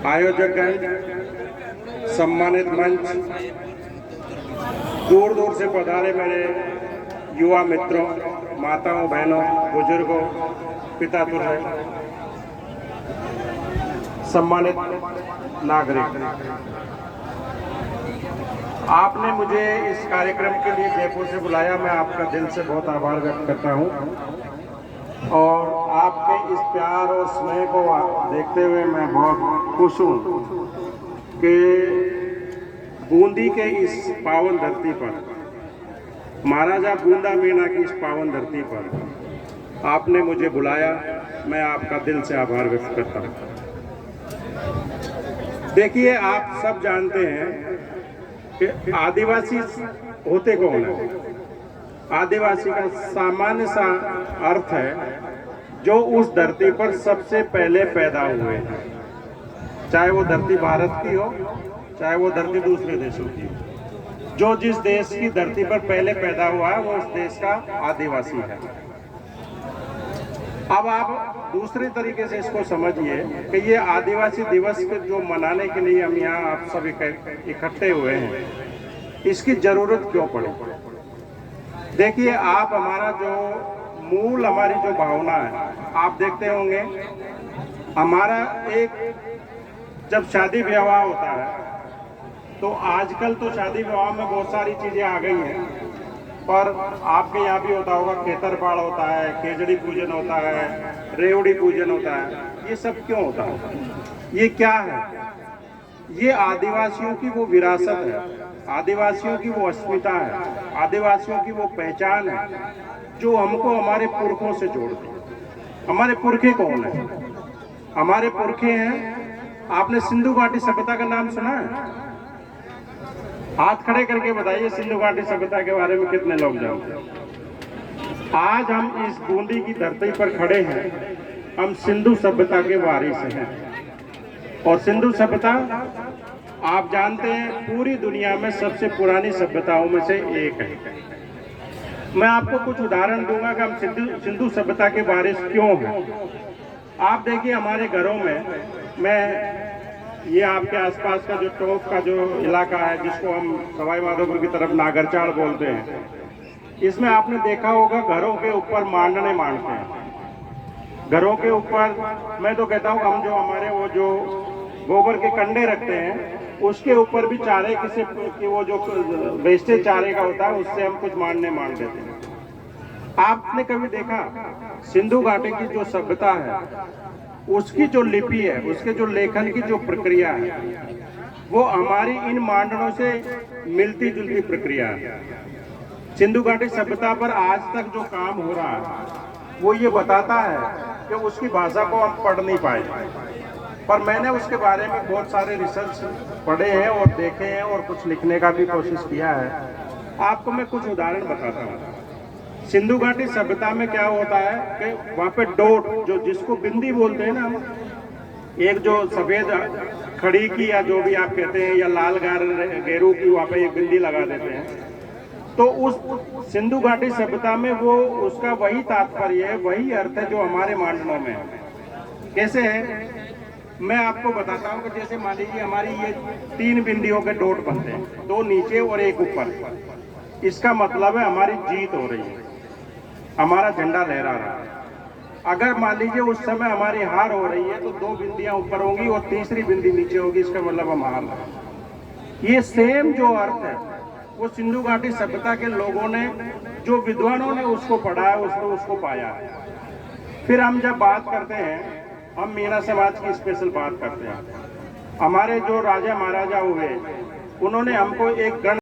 आयोजकगण, सम्मानित मंच, दूर दूर से पधारे मेरे युवा मित्रों, माताओं, बहनों, बुजुर्गों, पिता तुल्य, सम्मानित नागरिक, आपने मुझे इस कार्यक्रम के लिए जयपुर से बुलाया। मैं आपका दिल से बहुत आभार व्यक्त करता हूं और आपके इस प्यार और स्नेह को देखते हुए मैं बहुत खुश हूं कि बूंदी के इस पावन धरती पर, महाराजा बूंदा मीना की इस पावन धरती पर आपने मुझे बुलाया। मैं आपका दिल से आभार व्यक्त करता हूं। देखिए, आप सब जानते हैं कि आदिवासी होते कौन है। आदिवासी का सामान्य सा अर्थ है जो उस धरती पर सबसे पहले पैदा हुए हैं, चाहे वो धरती भारत की हो, चाहे वो धरती दूसरे देशों की हो। जो जिस देश की धरती पर पहले पैदा हुआ है वो उस देश का आदिवासी है। अब आप दूसरे तरीके से इसको समझिए कि ये आदिवासी दिवस के जो मनाने के लिए हम यहाँ आप सब इकट्ठे हुए हैं, इसकी जरूरत क्यों पड़ी। देखिए, आप हमारा जो मूल, हमारी जो भावना है, आप देखते होंगे हमारा एक जब शादी विवाह होता है तो आजकल तो शादी विवाह में बहुत सारी चीजें आ गई हैं, पर आपके यहाँ भी होता होगा, खेतरपाड़ होता है, केजड़ी पूजन होता है, रेवड़ी पूजन होता है। ये सब क्यों होता है? ये क्या है? ये आदिवासियों की वो विरासत है, आदिवासियों की वो अस्मिता है, आदिवासियों की वो पहचान है जो हमको हमारे पुरखों से जोड़ती है। हमारे पुरखे कौन है? हमारे पुरखे हैं, आपने सिंधु घाटी सभ्यता का नाम सुना है? हाथ खड़े करके बताइए, सिंधु घाटी सभ्यता के बारे में कितने लोग जानते हैं? आज हम इस बूंदी की धरती पर खड़े हैं, हम सिंधु सभ्यता के वारिस हैं। और सिंधु सभ्यता आप जानते हैं पूरी दुनिया में सबसे पुरानी सभ्यताओं में से एक है। मैं आपको कुछ उदाहरण दूंगा कि हम सिंधु सभ्यता के वारिस क्यों हैं। आप देखिए, हमारे घरों में, मैं ये आपके आसपास का जो टोंक का जो इलाका है, जिसको हम सवाई माधोपुर की तरफ नागरचाड़ बोलते हैं, इसमें आपने देखा होगा घरों के ऊपर मांडने मांडते हैं। घरों के ऊपर, मैं तो कहता हूँ हम जो हमारे वो जो गोबर के कंडे रखते हैं उसके ऊपर भी चारे कि वो जो वेस्टेज चारे का होता है उससे हम कुछ मांडने मांड देते हैं। आपने कभी देखा सिंधु घाटी की जो सभ्यता है, उसकी जो लिपि है, उसके जो लेखन की जो प्रक्रिया है, वो हमारी इन मांडनों से मिलती जुलती प्रक्रिया है। सिंधु घाटी सभ्यता पर आज तक जो काम हो रहा है वो ये बताता है कि उसकी भाषा को हम पढ़ नहीं पाए, पर मैंने उसके बारे में बहुत सारे रिसर्च पढ़े हैं और देखे हैं और कुछ लिखने का भी कोशिश किया है। आपको मैं कुछ उदाहरण बताता हूँ। सिंधु घाटी सभ्यता में क्या होता है कि वहाँ पे डोट, जो जिसको बिंदी बोलते हैं ना हम, एक जो सफेद खड़ी की या जो भी आप कहते हैं, या लाल गेरू की, वहाँ पे एक बिंदी लगा देते हैं। तो उस सिंधु घाटी सभ्यता में वो उसका वही तात्पर्य है, वही अर्थ है जो हमारे मांडनों में है। कैसे है मैं आपको बताता हूँ कि जैसे मान लीजिए हमारी ये 3 बिंदियों के डोट बनते हैं, 2 नीचे और 1 ऊपर। इसका मतलब है हमारी जीत हो रही है, हमारा झंडा लहरा रहा है। अगर मान लीजिए उस समय हमारी हार हो रही है तो 2 बिंदियां ऊपर होंगी और तीसरी बिंदी नीचे होगी, इसका मतलब हम हार रहे हैं। ये सेम जो अर्थ है वो सिंधु घाटी सभ्यता के लोगों ने, जो विद्वानों ने उसको पढ़ा है, उसको पाया है। फिर हम जब बात करते हैं, हम मीना समाज की स्पेशल बात करते हैं। हमारे जो राजा महाराजा हुए, उन्होंने हमको एक गण